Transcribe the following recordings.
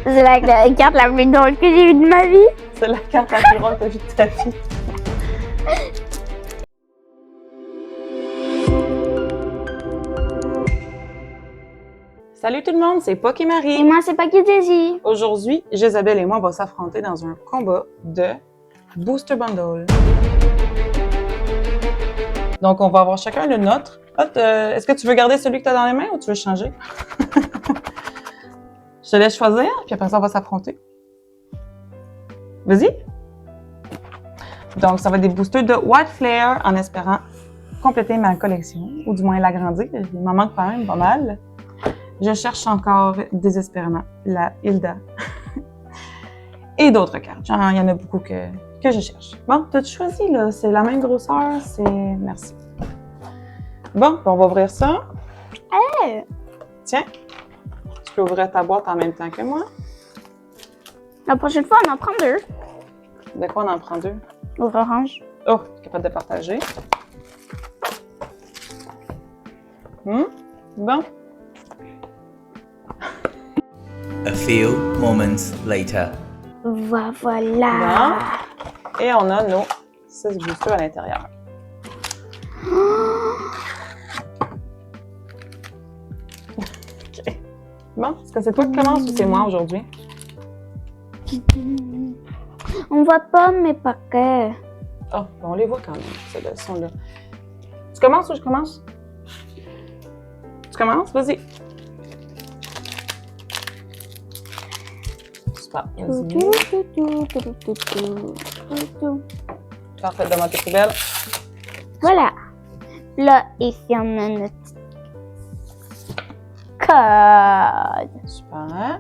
C'est la carte la plus drôle que j'ai vue de ma vie. C'est la carte la plus drôle que j'ai vue de ta vie. Salut tout le monde, c'est Puck et Marie. Et moi, c'est pas qui Daisy. Aujourd'hui, Jésabelle et moi, on va s'affronter dans un combat de Booster Bundle. Donc, on va avoir chacun le nôtre. Est-ce que tu veux garder celui que tu as dans les mains ou tu veux changer? Je te laisse choisir, puis après ça, on va s'affronter. Vas-y! Donc, ça va être des boosters de White Flare en espérant compléter ma collection, ou du moins l'agrandir. Il m'en manque quand même pas mal. Je cherche encore désespérément la Hilda et d'autres cartes. Genre, il y en a beaucoup que je cherche. Bon, t'as-tu choisi, là? C'est la même grosseur, c'est... Merci. Bon, on va ouvrir ça. Hey. Tiens, tu peux ouvrir ta boîte en même temps que moi. La prochaine fois, on en prend deux. De quoi on en prend deux? Orange. Oh, capable de partager. Bon. A few moments later. Voilà. Bon. Et on a nos 6 boosters à l'intérieur. OK. Bon, est-ce que c'est toi qui commence ou c'est moi aujourd'hui? On voit pas mes paquets. Oh, on les voit quand même, ceux-là sont là. Tu commences ou je commence? Tu commences? Vas-y. Super, vas-y. Parfait, devant tes poubelles. Voilà. Là, ici, on a notre code. Super.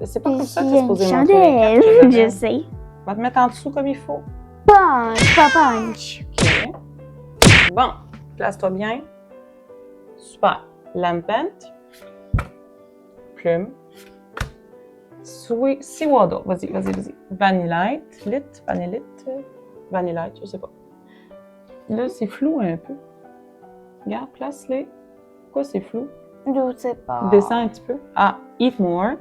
C'est pas comme Ici, ça que il y tu a es une supposé montrer les cartes. chandelle. Je sais. On va te mettre en dessous comme il faut. Punch, pas punch. OK. Bon, place-toi bien. Super. Lampent. Plume. Seawaddle. Vas-y. Vanillite. Vanillite, je sais pas. Là, c'est flou un peu. Regarde, place-les. Pourquoi c'est flou? Je sais pas. Descends un petit peu. Ah, Eat More.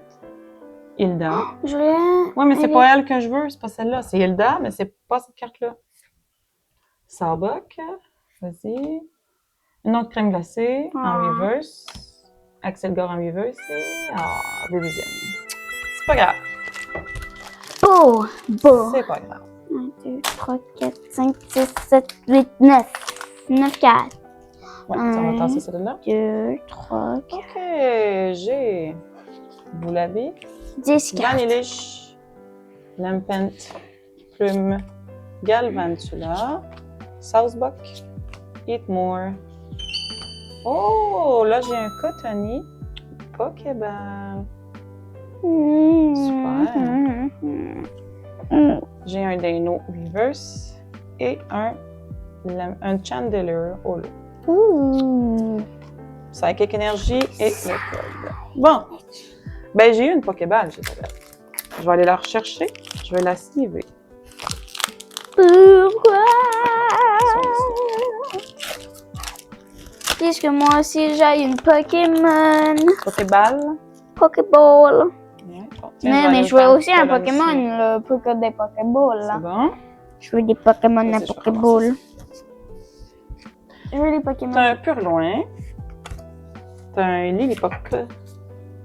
Hilda. Julien. Ouais, mais c'est pas elle que je veux, c'est pas celle-là. C'est Hilda, mais c'est pas cette carte-là. Sawbuck. Vas-y. Une autre crème glacée en reverse. Axel Gore en reverse. Et... Revision. C'est pas grave. Beau. C'est pas grave. 1, 2, 3, 4, 5, 6, 7, 8, 9. 9 cartes. Ouais, ça va tasser celle-là. 2, 3, 4. OK, j'ai... Vous l'avez? 10 cartes. Vanillish, Lampent, Plume, Galvantula, Southbuck, Eat More. Oh, là j'ai un Cotony, Pokéball. Super. J'ai un Dino Reverse et un Chandelier Holo. Psychic Energy et le code. Bon, ben j'ai eu une Pokéball, je vais aller la rechercher, je vais la sliver. Pourquoi? Puisque moi aussi j'ai une Pokémon. Pokéball. Pokéball. Ouais, bon, tiens, Mais aller je veux faire aussi un colonne Pokémon, ici. là, pas que des Pokéballs. C'est Là. bon. Je veux des Pokémon à Vas-y, je Pokéball. Je veux des Pokémon. T'as un Purloin. T'as un Lillipup.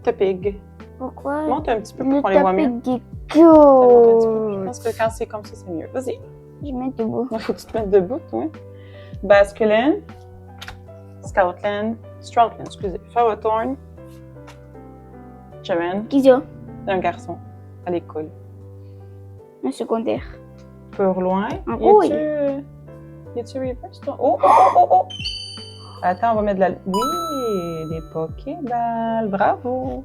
T'as Pig. Pourquoi? Monte un petit peu Le pour qu'on les voit mieux. topic est Monte un petit peu. Je cool. pense que quand c'est comme ça, c'est mieux. Vas-y. Je mets debout. Faut que tu te mettes debout, toi. Basculin. Scoutland. Stroutland, excusez. Ferrothorn. Jaren. Kizio, Un garçon à l'école. un secondaire. Purloin. Ah, oui. Y a-tu reverse, toi? Oh! Attends, on va mettre de la... Oui, des Pokéballs. Bravo! Ouais,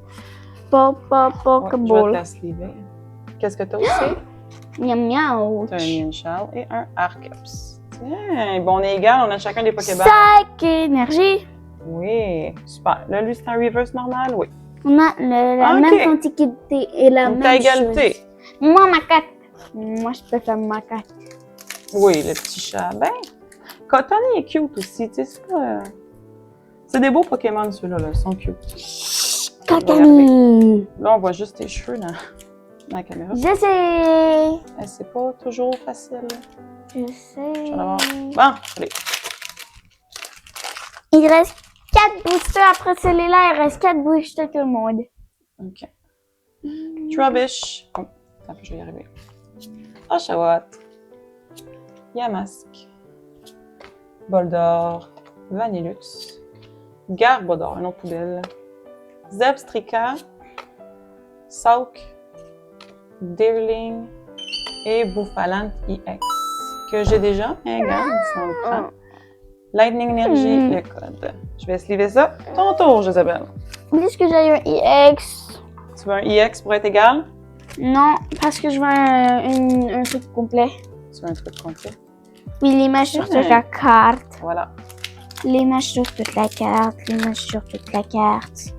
je vais te Pokéball. la sliver. Qu'est-ce que t'as aussi? Miam miam. T'as un Minchal et un Arceus. Tiens, bon, on est égal, on a chacun des Pokéballs. Sac énergie. Oui, super. Là, lui, c'est un reverse normal? Oui. On a la Ok. même antiquité et la Donc, même t'as égalité. chose. Moi, ma carte. Moi, je préfère ma carte. Oui, le petit chat. Ben, Cotony est cute aussi, tu sais, c'est pas... C'est des beaux Pokémon, ceux-là, là. Ils sont cute. Kakami! Là, on voit juste tes cheveux dans la caméra. Je sais! C'est pas toujours facile. Je sais. Je vais l'avoir. Bon, allez. Il reste 4 boosters après celui-là. Il reste 4 boosters tout le monde. OK. Trubbish. Oh, attends, je vais y arriver. Oshawott. Yamask. Boldor. Vanillux. Garbodor, une autre poubelle. Zebstrika. Sauk. Deerling. Et Bouffalant EX. Que j'ai déjà. Regarde, ça on le prend. Lightning Energy, le code. Je vais sliver ça. Ton tour, Jésabelle. Est-ce que j'ai un EX? Tu veux un EX pour être égal? Non, parce que je veux un truc complet. Tu veux un truc complet? Oui, l'image sur toute la carte. Voilà. L'image sur toute la carte. L'image sur toute la carte.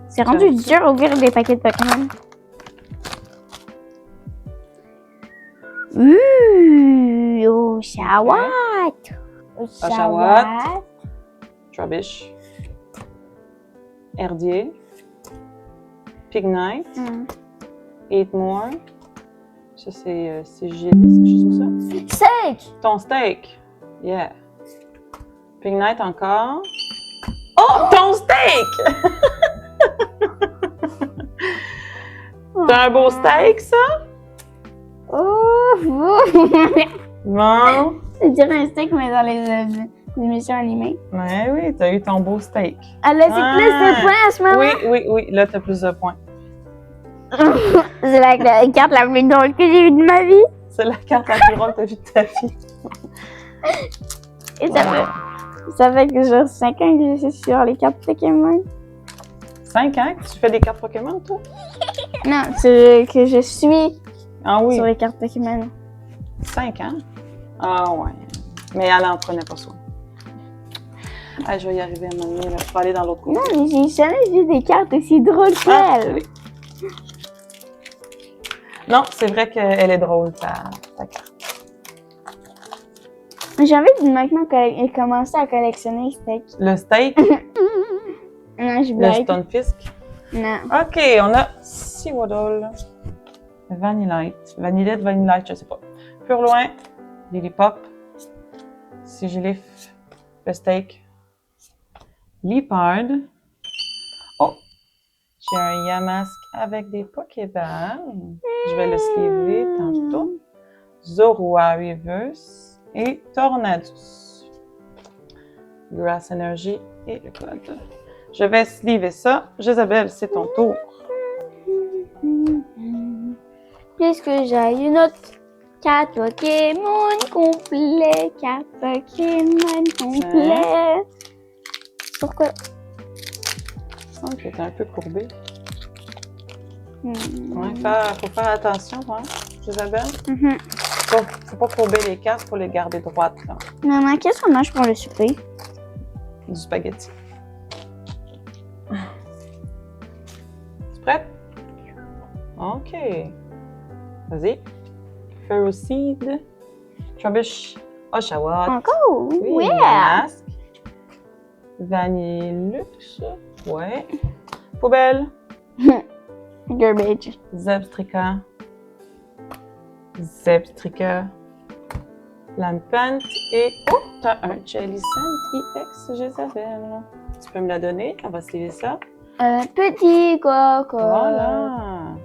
C'est rendu dur d'ouvrir des paquets de Pokémon. Oshawott! Oshawott. Trubbish. Herdier. Pignite. Eatmore. Ça, c'est Sigilis, quelque chose comme ça. Steak! Ton steak. Yeah. Pignite encore. Oh, ton steak! T'as un beau steak, ça? Oh! Bon. C'est dire un steak, mais dans les émissions animées. Ouais, oui, t'as eu ton beau steak. Elle a plus de points à ce moment? Oui, là, t'as plus de points. C'est la carte la plus drôle que j'ai eue de ma vie. C'est la carte la plus drôle que t'as vue de ta vie. Et ça fait que j'ai 5 ans que je suis sur les cartes Pokémon. 5 ans que tu fais des cartes Pokémon, toi? Non, c'est que je suis Ah oui. sur les cartes Pokémon. 5 ans? Ah ouais. Mais elle en prenait pas soin. Ah, je vais y arriver à un moment donné, là. Je vais aller dans l'autre côté. Non, mais j'ai jamais vu des cartes aussi drôles qu'elle. Oui. Non, c'est vrai qu'elle est drôle, ta carte. J'ai envie de maintenant commencer à collectionner les steaks. Le steak, Non, je le blague. Stunfisk. Non. OK, on a Sewaddle, Vanillite, je sais pas. Purloin, Lilipop, Sigilif, le steak, Liepard. Oh, j'ai un Yamask avec des Pokéballs. Je vais le sliver tantôt. Zorua Reverse et Tornadus. Grass Energy et le code. Je vais sliver ça. Jésabelle, c'est ton tour. Puisque j'ai une autre carte Pokémon complet. Carte Pokémon complet. Pourquoi? Oh, j'étais un peu courbée. Hmm. Ouais, faut faire attention, hein, Jésabelle. Mhm. Faut pas courber les cartes, faut les garder droites, là. Maman, qu'est-ce qu'on mange pour le souper? Du spaghetti. Tu prête? OK. Vas-y. Ferroseed. Trubbish. Oshawott. Encore? Oui, Yeah! Yamask. Vanillux. Ouais. Poubelle. Garbage. Zebstrika. Lampant. Et oh, t'as un Jellicent EX Jésabelle. Tu peux me la donner? On va se lier ça. Petit coco. Voilà.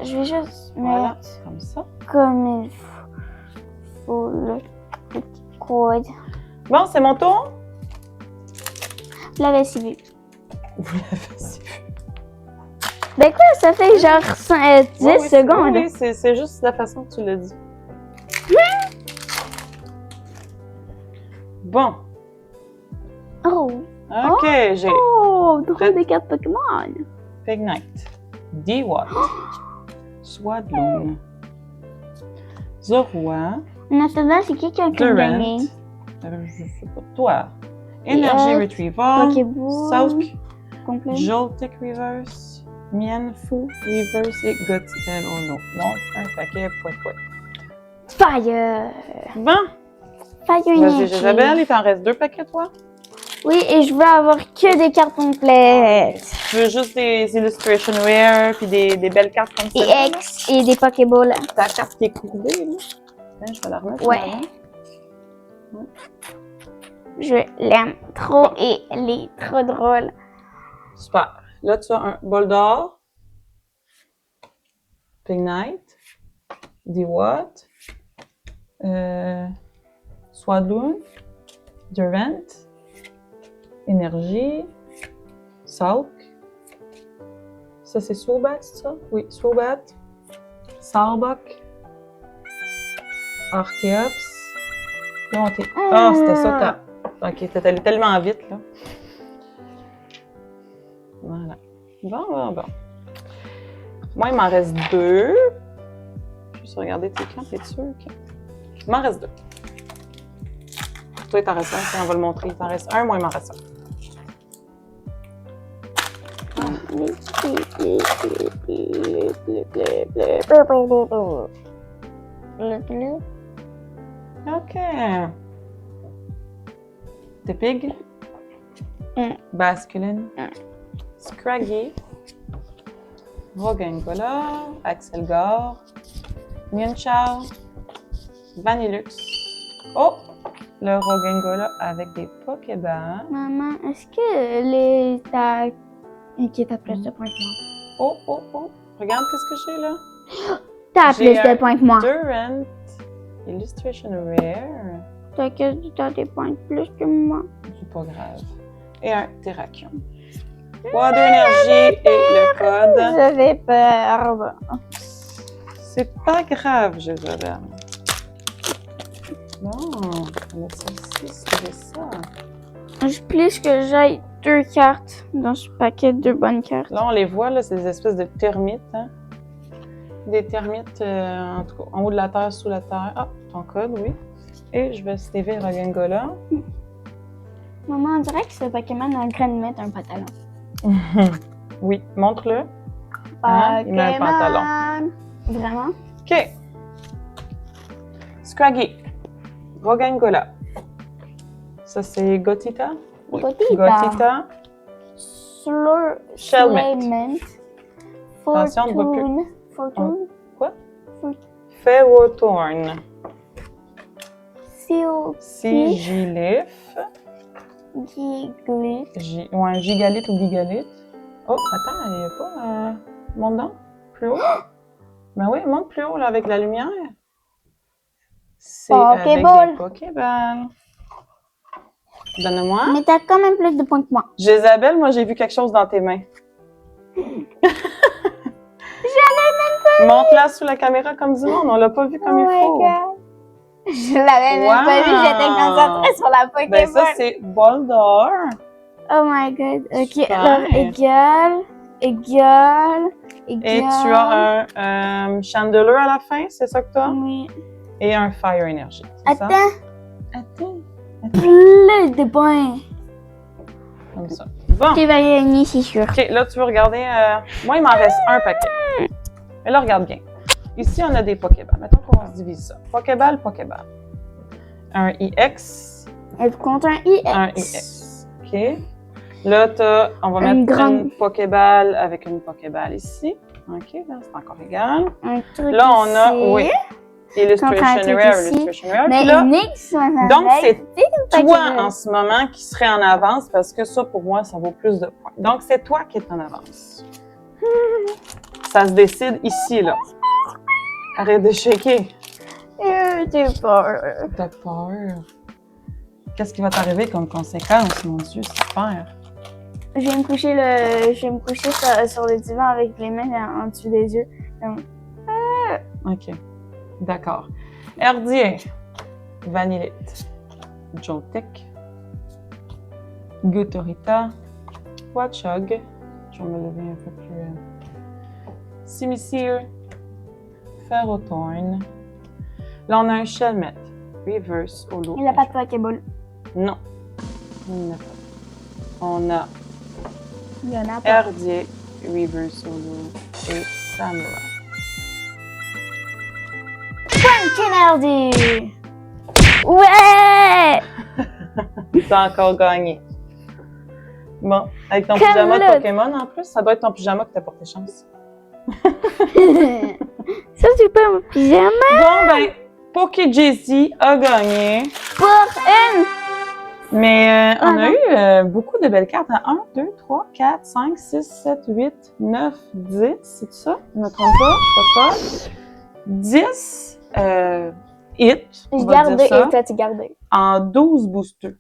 Je vais juste Voilà. mettre Comme ça. comme il faut le petit code. Bon, c'est mon tour. La lessive. Vous l'avez si vu. Ben quoi, ça fait genre 10 Oui, secondes. Oui, c'est juste la façon que tu l'as dit. Bon. Oh. OK, j'ai Oh, drôle de cartes Pokémon. Pignite, D-Watt, Swadloon, Zorua, En attendant, c'est qui a Durant, gagné? je sais pas, toi, Energy Retrieval, Pokéball. Sauk, Complet. Joltik Reverse, Mienfou Reverse et Gotiel oh non. Donc, un paquet, poète. Fire. Bon, Fire vas-y, Energy. Jésabelle, il t'en reste 2 paquets, toi? Oui, et je veux avoir que des cartes complètes. Tu veux juste des Illustration Rare puis des belles cartes comme ça? Et X et des Pokéballs. Ta carte qui est courbée, là. Tiens, je vais la remettre. Ouais. en avant. Je l'aime trop et elle est trop drôle. Super. Là, tu as un bol d'or, Pignite, Dewott, Swadloon, Durant, Énergie, Salk. Ça, c'est Swoobat, c'est ça? Oui, Swoobat, Salbok, Archeops. Là, on t'est... Ah, c'était ça, t'as... Ok, t'es allé tellement vite, là. Voilà. Bon. Moi, il m'en reste 2. Je vais juste regarder tes camps, t'es sûr? Okay. Il m'en reste 2. Toi, il t'en reste un, tiens, on va le montrer. Il t'en reste un, moi, il m'en reste un. OK. Tepig. Basculin. Scraggy. Rogengola. Axelgor. Mienshao. Vanillux. Oh! Le Rogengola avec des Pokéballs. Maman, est-ce que les... T'as... Ok, t'as plus de points que moi. Oh! Regarde qu'est-ce que j'ai là. T'as J'ai plus de points que moi. Durant. Illustration Rare. T'as des points de plus que moi. C'est pas grave. Et un Terrakion. Water Energy et le code. J'avais peur. C'est pas grave, Jézabel. Non, on a ça ici, c'est ça. Je plus que j'aille 2 cartes dans ce paquet de bonnes cartes. Là, on les voit, là, c'est des espèces de termites. Hein? Des termites, en tout cas, en haut de la terre, sous la terre. Ah, ton code, oui. Et je vais Stevie Rogengola. Maman, on dirait que ce Pokémon a en train de mettre un pantalon. Oui, montre-le. Hein? Il met un pantalon. Vraiment? OK. Scraggy. Rogengola. Ça, c'est Gotita. Oui. Gotita. Shelmet. Attention, on ne voit plus. Fortune. Quoi? Ferrothorn. Sigilif. Gigalith. Ouais, Gigalith ou Gigalith. Oh, attends, il n'y a pas... monte donc, plus haut. Ben oui, monte plus haut, là, avec la lumière. C'est avec des Pokéballs. Donne-moi. Mais t'as quand même plus de points que moi. Jézabel, moi, j'ai vu quelque chose dans tes mains. J'avais même pas Monte-la sous la caméra comme du monde, on l'a pas vu comme il faut. God. Je l'avais même pas vu, j'étais concentrée sur la Pokéball. Ben ça, c'est bol d'or. Oh my god. Ok, Super. alors égal. Et tu as un Chandelier à la fin, c'est ça que tu as? Oui. Et un Fire Energy, c'est ça? Attends. Plein de points. Comme ça. Bon. Tu vas gagner, c'est sûr. OK, là, tu veux regarder... moi, il m'en reste un paquet. Mais là, regarde bien. Ici, on a des Pokéballs. Mettons qu'on se divise ça. Pokéball. Un EX. Elle compte un IX. Un EX. OK. Là, on va mettre une Pokéball avec une Pokéball ici. OK, là, c'est encore égal. Un truc là, on a... ici. Oui. Illustration Rare. Mais là, Nix, donc, c'est toi en ce moment qui serait en avance parce que ça, pour moi, ça vaut plus de points. Donc, c'est toi qui es en avance. Ça se décide ici, là. Arrête de shaker. J'ai peur. T'as peur. Qu'est-ce qui va t'arriver comme conséquence, mon Dieu, c'est super. Je vais me coucher sur le divan avec les mains en dessous des yeux. Donc... OK. D'accord. Herdier. Vanillite. Joltik. Gutorita. Watchog. Je vais me lever un peu plus. Simisear. Ferrothorn. Là, on a un Shelmet. Reverse Holo. Il n'a pas de Pokéball. Non. Il n'a pas. On a Il y en a pas. Herdier, Reverse Holo et Samurai. Energy! Ouais! T'as encore gagné. Bon, avec ton Comme pyjama de l'autre. Pokémon en plus, ça doit être ton pyjama qui t'a porté chance. Ça, c'est pas mon pyjama. Bon, ben, Poké Jessie a gagné. Pour une. Mais on a Ah, eu beaucoup de belles cartes. 1, 2, 3, 4, 5, 6, 7, 8, 9, 10. C'est ça? Je me trompe pas? Je sais pas. 10 hits. on Je va garde dire ça, et toi, tu gardes. en 12 boosters.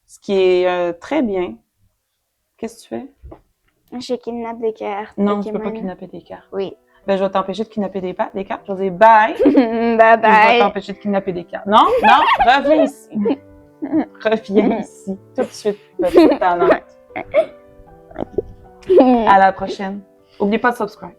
Ce qui est très bien. Qu'est-ce que tu fais? Je kidnappe des cartes. Non, tu peux pas Pokémon. kidnapper des cartes. Oui. Ben, je vais t'empêcher de kidnapper des cartes. Je vais dire bye. Bye Je vais bye. t'empêcher de kidnapper des cartes. Non, non, reviens ici. Reviens ici. Tout de suite, petite talente. À la prochaine. N'oubliez pas de subscribe.